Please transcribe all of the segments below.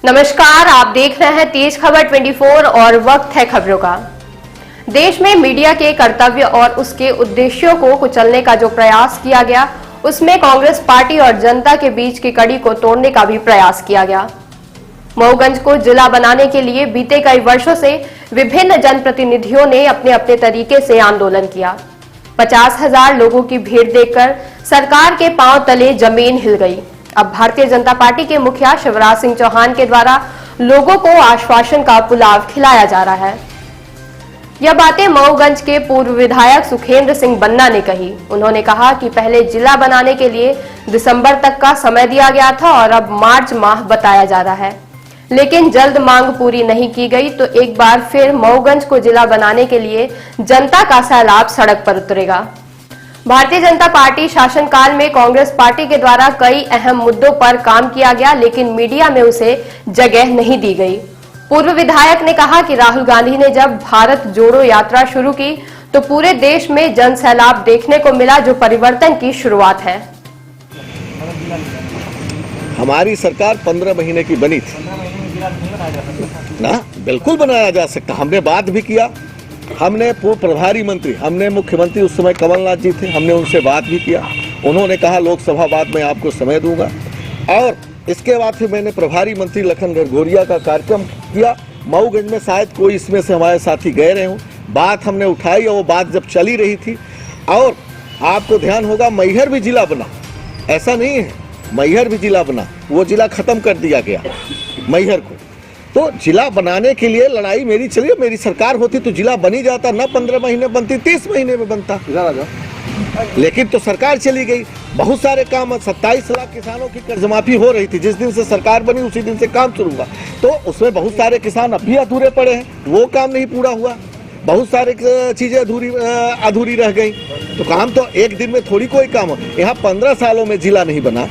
नमस्कार, आप देख रहे हैं तेज खबर 24 और वक्त है खबरों का। देश में मीडिया के कर्तव्य और उसके उद्देश्यों को कुचलने का जो प्रयास किया गया, उसमें कांग्रेस पार्टी और जनता के बीच की कड़ी को तोड़ने का भी प्रयास किया गया। मऊगंज को जिला बनाने के लिए बीते कई वर्षों से विभिन्न जनप्रतिनिधियों ने अपने अपने तरीके से आंदोलन किया। 50,000 लोगों की भीड़ देखकर सरकार के पांव तले जमीन हिल गई। अब भारतीय जनता पार्टी के मुखिया शिवराज सिंह चौहान के द्वारा लोगों को आश्वासन का पुलाव खिलाया जा रहा है। यह बातें मऊगंज के पूर्व विधायक सुखेंद्र सिंह बन्ना ने कही। उन्होंने कहा कि पहले जिला बनाने के लिए दिसंबर तक का समय दिया गया था और अब मार्च माह बताया जा रहा है, लेकिन जल्द मांग पूरी नहीं की गई तो एक बार फिर मऊगंज को जिला बनाने के लिए जनता का सैलाब सड़क पर उतरेगा। भारतीय जनता पार्टी शासनकाल में कांग्रेस पार्टी के द्वारा कई अहम मुद्दों पर काम किया गया, लेकिन मीडिया में उसे जगह नहीं दी गई। पूर्व विधायक ने कहा कि राहुल गांधी ने जब भारत जोड़ो यात्रा शुरू की तो पूरे देश में जन सैलाब देखने को मिला, जो परिवर्तन की शुरुआत है। हमारी सरकार 15 महीने की बनी थी ना, बिल्कुल बनाया जा सकता। हमने बात भी किया, हमने पूर्व प्रभारी मंत्री, हमने मुख्यमंत्री उस समय कमलनाथ जी थे, हमने उनसे बात भी किया। उन्होंने कहा लोकसभा बाद में आपको समय दूंगा, और इसके बाद फिर मैंने प्रभारी मंत्री लखन घरघोरिया का कार्यक्रम किया। मऊगंज में शायद कोई इसमें से हमारे साथी गए रहे हों, बात हमने उठाई और वो बात जब चली रही थी। और आपको ध्यान होगा मैहर भी जिला बना, ऐसा नहीं है, मैहर भी जिला बना, वो जिला खत्म कर दिया गया मैहर को। तो जिला बनाने के लिए लड़ाई मेरी चली, मेरी सरकार होती तो जिला बनी जाता, न 15 महीने बनती, 30 महीने में बनता। लेकिन तो सरकार चली गई, बहुत सारे काम, 27 लाख किसानों की कर्जमाफी हो रही थी। जिस दिन से सरकार बनी उसी दिन से काम शुरू हुआ, तो उसमें बहुत सारे किसान अभी अधूरे पड़े हैं, वो काम नहीं पूरा हुआ, बहुत सारे चीजें अधूरी रह गई। तो काम तो एक दिन में थोड़ी कोई काम हो। यहाँ 15 सालों में जिला नहीं बना,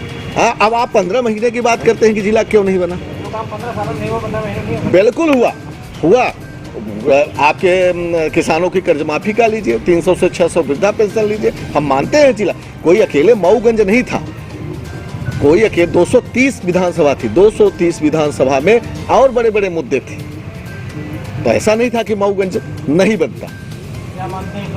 अब आप 15 महीने की बात करते हैं कि जिला क्यों नहीं बना। बिल्कुल हुआ। आपके किसानों की कर्जमाफी का लीजिए, 300 से 600 वृद्धा पेंशन लीजिए, हम मानते हैं जिला। कोई अकेले मऊगंज नहीं था, कोई अकेले 230 विधानसभा थी, 230 विधानसभा में और बड़े बड़े मुद्दे थे, तो ऐसा नहीं था कि मऊगंज नहीं बनता। क्या मानते हैं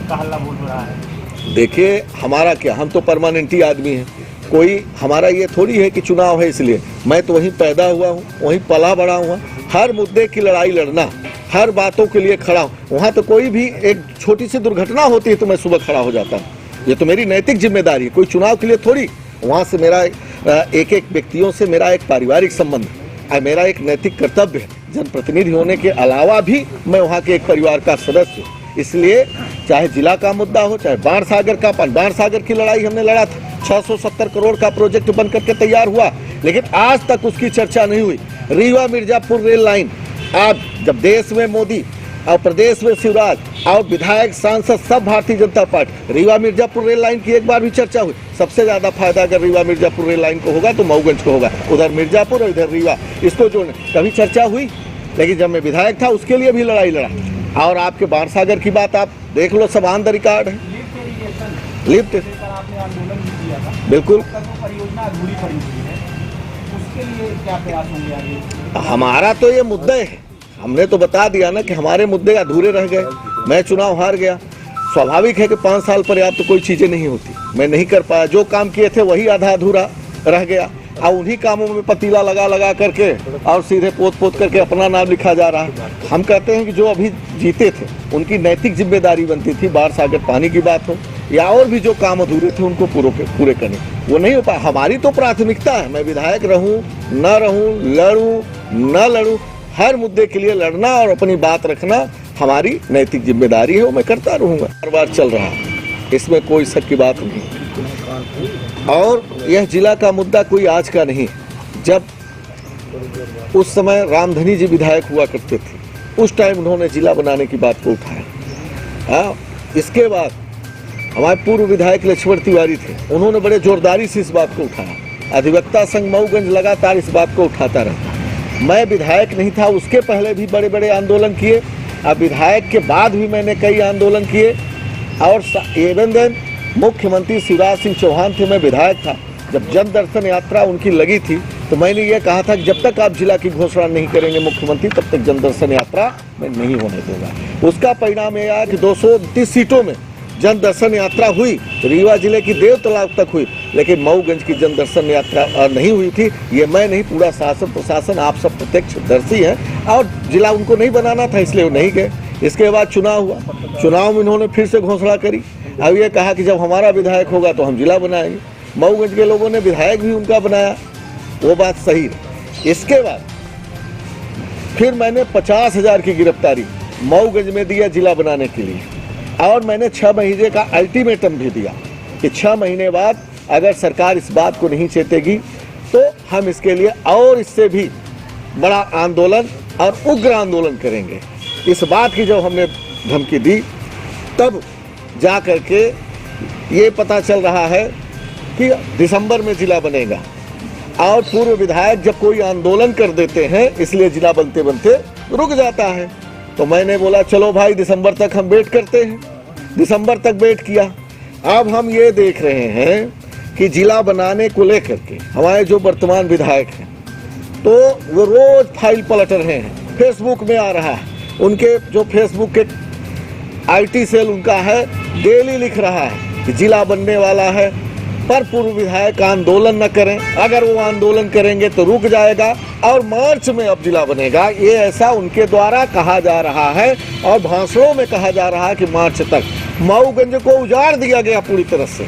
का हल्ला बोल रहा है? देखिए हमारा क्या, हम तो परमानेंटी आदमी हैं, कोई हमारा ये थोड़ी है कि चुनाव है इसलिए। मैं तो वहीं पैदा हुआ हूँ, वहीं पला बड़ा हुआ, हर मुद्दे की लड़ाई लड़ना, हर बातों के लिए खड़ा हूँ। वहाँ तो कोई भी एक छोटी सी दुर्घटना होती है तो मैं सुबह खड़ा हो जाता हूँ, ये तो मेरी नैतिक जिम्मेदारी है, कोई चुनाव के लिए थोड़ी। वहाँ से मेरा एक एक व्यक्तियों से मेरा एक पारिवारिक संबंध है, मेरा एक नैतिक कर्तव्य है। जनप्रतिनिधि होने के अलावा भी मैं वहाँ के एक परिवार का सदस्य हूँ, इसलिए चाहे जिला का मुद्दा हो, चाहे बाण सागर की लड़ाई हमने लड़ा था। 670 करोड़ का प्रोजेक्ट बन करके तैयार हुआ, लेकिन आज तक उसकी चर्चा नहीं हुई। रीवा मिर्जापुर रेल लाइन, आज जब देश में मोदी और प्रदेश में शिवराज और विधायक सांसद सब Bharatiya Janata party, Rewa Mirzapur rail line की एक बार भी चर्चा हुई। सबसे ज्यादा फायदा अगर रीवा मिर्जापुर रेल लाइन को होगा तो मऊगंज को होगा, उधर मिर्जापुर और इधर रीवा, इसको जोड़ने कभी चर्चा हुई। लेकिन जब मैं विधायक था उसके लिए भी लड़ाई लड़ा। और आपके बाण सागर की बात आप देख लो, सब ऑन द रिकॉर्ड है। लिफ्ट बिल्कुल, परियोजना अधूरी पड़ी हुई है, उसके लिए क्या प्रयास होंगे आगे? हमारा तो ये मुद्दे है, हमने तो बता दिया ना कि हमारे मुद्दे अधूरे रह गए। मैं चुनाव हार गया, स्वाभाविक है कि 5 साल पर्याप्त तो कोई चीजें नहीं होती, मैं नहीं कर पाया। जो काम किए थे वही आधा अधूरा रह गया, और उन्हीं कामों में पतीला लगा करके और सीधे पोत करके अपना नाम लिखा जा रहा है। हम कहते हैं कि जो अभी जीते थे उनकी नैतिक जिम्मेदारी बनती थी, बाढ़ सागर पानी की बात हो या और भी जो काम अधूरे थे उनको पूरे करने, वो नहीं हो पाया। हमारी तो प्राथमिकता है, मैं विधायक रहूं न रहूं, लड़ूं न लड़ूं, हर मुद्दे के लिए लड़ना और अपनी बात रखना हमारी नैतिक जिम्मेदारी है, वो मैं करता रहूंगा। हर बार चल रहा है, इसमें कोई शक की बात नहीं। और यह जिला का मुद्दा कोई आज का नहीं, जब उस समय रामधनी जी विधायक हुआ करते थे, उस टाइम उन्होंने जिला बनाने की बात को उठाया। इसके बाद हमारे पूर्व विधायक लक्ष्मण तिवारी थे, उन्होंने बड़े जोरदारी से इस बात को उठाया। अधिवक्ता संघ मऊगंज लगातार इस बात को उठाता रहा। मैं विधायक नहीं था, उसके पहले भी बड़े बड़े आंदोलन किए, अब विधायक के बाद भी मैंने कई आंदोलन किए। और एवं देन मुख्यमंत्री शिवराज सिंह चौहान थे, मैं विधायक था, जब जन दर्शन यात्रा उनकी लगी थी तो मैंने ये कहा था कि जब तक आप जिला की घोषणा नहीं करेंगे मुख्यमंत्री तब तक जन दर्शन यात्रा मैं नहीं होने दूंगा। उसका परिणाम यह आया कि 229 सीटों में जन दर्शन यात्रा हुई, रीवा जिले की देव तालाब तक हुई, लेकिन मऊगंज की जन दर्शन यात्रा नहीं हुई थी। ये मैं नहीं, पूरा शासन प्रशासन, आप सब प्रत्यक्षदर्शी हैं, और जिला उनको नहीं बनाना था इसलिए वो नहीं गए। इसके बाद चुनाव हुआ, चुनाव में इन्होंने फिर से घोषणा करी। अब ये कहा कि जब हमारा विधायक होगा तो हम जिला बनाएंगे। मऊगंज के लोगों ने विधायक भी उनका बनाया, वो बात सही है। इसके बाद फिर मैंने 50,000 की गिरफ्तारी मऊगंज में दिया जिला बनाने के लिए, और मैंने 6 महीने का अल्टीमेटम भी दिया कि 6 महीने बाद अगर सरकार इस बात को नहीं चेतेगी तो हम इसके लिए और इससे भी बड़ा आंदोलन और उग्र आंदोलन करेंगे। इस बात की जब हमने धमकी दी तब जा करके ये पता चल रहा है कि दिसंबर में जिला बनेगा, और पूर्व विधायक जब कोई आंदोलन कर देते हैं इसलिए जिला बनते बनते रुक जाता है। तो मैंने बोला चलो भाई दिसंबर तक हम वेट करते हैं। दिसंबर तक वेट किया। अब हम ये देख रहे हैं कि जिला बनाने को लेकर के हमारे जो वर्तमान विधायक हैं तो वो रोज फाइल पलट रहे हैं, फेसबुक में आ रहा है, उनके जो फेसबुक के IT सेल उनका है डेली लिख रहा है कि जिला बनने वाला है, पर पूर्व विधायक आंदोलन न करें, अगर वो आंदोलन करेंगे तो रुक जाएगा और मार्च में अब जिला बनेगा। ये ऐसा उनके द्वारा कहा जा रहा है और भाषणों में कहा जा रहा है कि मार्च तक। मऊगंज को उजाड़ दिया गया पूरी तरह से,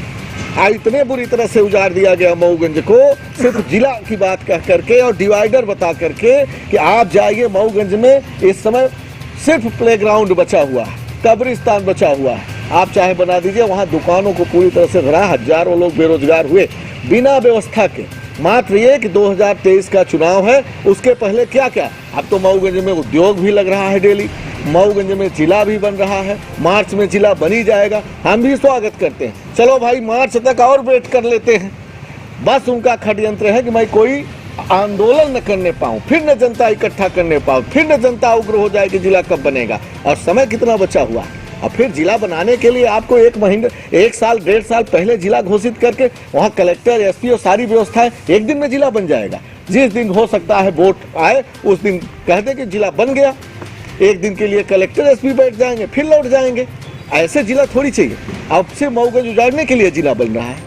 इतने बुरी तरह से उजाड़ दिया गया मऊगंज को, सिर्फ जिला की बात कह करके और डिवाइडर बता करके कि आप जाइए मऊगंज में इस समय सिर्फ प्लेग्राउंड बचा हुआ है, कब्रिस्तान बचा हुआ है, आप चाहे बना दीजिए। वहाँ दुकानों को पूरी तरह से भरा, हजारों लोग बेरोजगार हुए बिना व्यवस्था के। मात्र ये कि 2023 का चुनाव है, उसके पहले क्या क्या, अब तो मऊगंज में उद्योग भी लग रहा है डेली, मऊगंज में जिला भी बन रहा है, मार्च में जिला बन ही जाएगा। हम भी स्वागत करते हैं, चलो भाई मार्च तक और वेट कर लेते हैं। बस उनका षड्यंत्र है कि मैं कोई आंदोलन न करने पाऊं, फिर न जनता इकट्ठा करने पाऊं, फिर न जनता उग्र हो जाए कि जिला कब बनेगा। और समय कितना बचा हुआ है, और फिर जिला बनाने के लिए आपको 1 महीने, 1 साल, 1.5 साल पहले जिला घोषित करके वहाँ कलेक्टर, SP और सारी व्यवस्थाएं, एक दिन में जिला बन जाएगा। जिस दिन हो सकता है वोट आए उस दिन कह दे कि जिला बन गया, एक दिन के लिए कलेक्टर SP बैठ जाएंगे फिर लौट जाएंगे। ऐसे जिला थोड़ी चाहिए। अब से मऊगंज उजाड़ने के लिए जिला बन रहा है,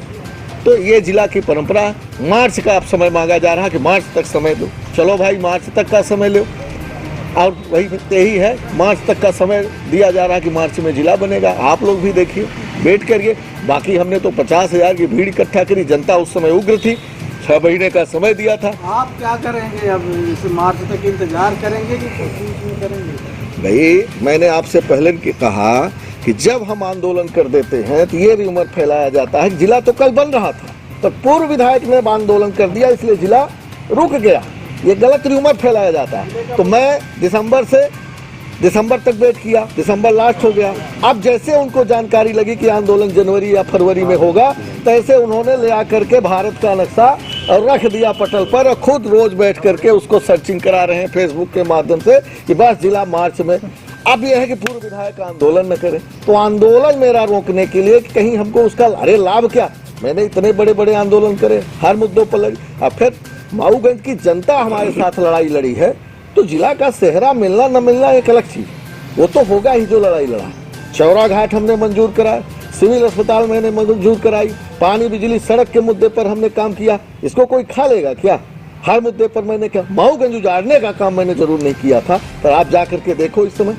तो ये जिला की परंपरा है। मार्च का अब समय मांगा जा रहा है कि मार्च तक समय दो, चलो भाई मार्च तक का समय लो, और वही यही है, मार्च तक का समय दिया जा रहा है कि मार्च में जिला बनेगा। आप लोग भी देखिए, वेट करिए। बाकी हमने तो 50,000 की भीड़ इकट्ठा करी, जनता उस समय उग्र थी, 6 महीने का समय दिया था। आप क्या करेंगे अब, इस मार्च तक इंतजार करेंगे कि कोशिश नहीं करेंगे? भाई मैंने आपसे पहले कहा कि जब हम आंदोलन कर देते हैं तो ये रूमर फैलाया जाता है कि जिला तो कल बन रहा था, तो पूर्व विधायक ने आंदोलन कर दिया इसलिए जिला रुक गया, ये गलत रूमर फैलाया जाता है। तो मैं दिसंबर तक वेट किया, दिसंबर लास्ट हो गया। अब जैसे उनको जानकारी लगी कि आंदोलन जनवरी या फरवरी में होगा, तैसे उन्होंने ले आकर के भारत का नक्शा रख दिया पटल पर, और खुद रोज बैठ करके उसको सर्चिंग करा रहे हैं फेसबुक के माध्यम से कि बस जिला मार्च में। अब यह है कि पूर्व विधायक आंदोलन न करे, तो आंदोलन मेरा रोकने के लिए कि कहीं हमको उसका अरे लाभ क्या, मैंने इतने बड़े बड़े आंदोलन करे, हर मुद्दों पर लड़ी। अब फिर मऊगंज की जनता हमारे साथ लड़ाई लड़ी है, तो जिला का सेहरा मिलना न मिलना एक अलग चीज, वो तो होगा ही जो लड़ाई लड़ा। चौरा घाट हमने मंजूर कराया, सिविल अस्पताल मैंने मंजूर कराई, पानी बिजली सड़क के मुद्दे पर हमने काम किया, इसको कोई खा लेगा क्या? हर मुद्दे पर मैंने क्या, मऊगंज उजाड़ने का काम मैंने जरूर नहीं किया था, पर आप जाकर के देखो इस समय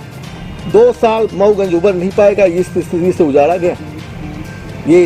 2 साल मऊगंज उबर नहीं पाएगा, इस स्थिति से उजाड़ा गया।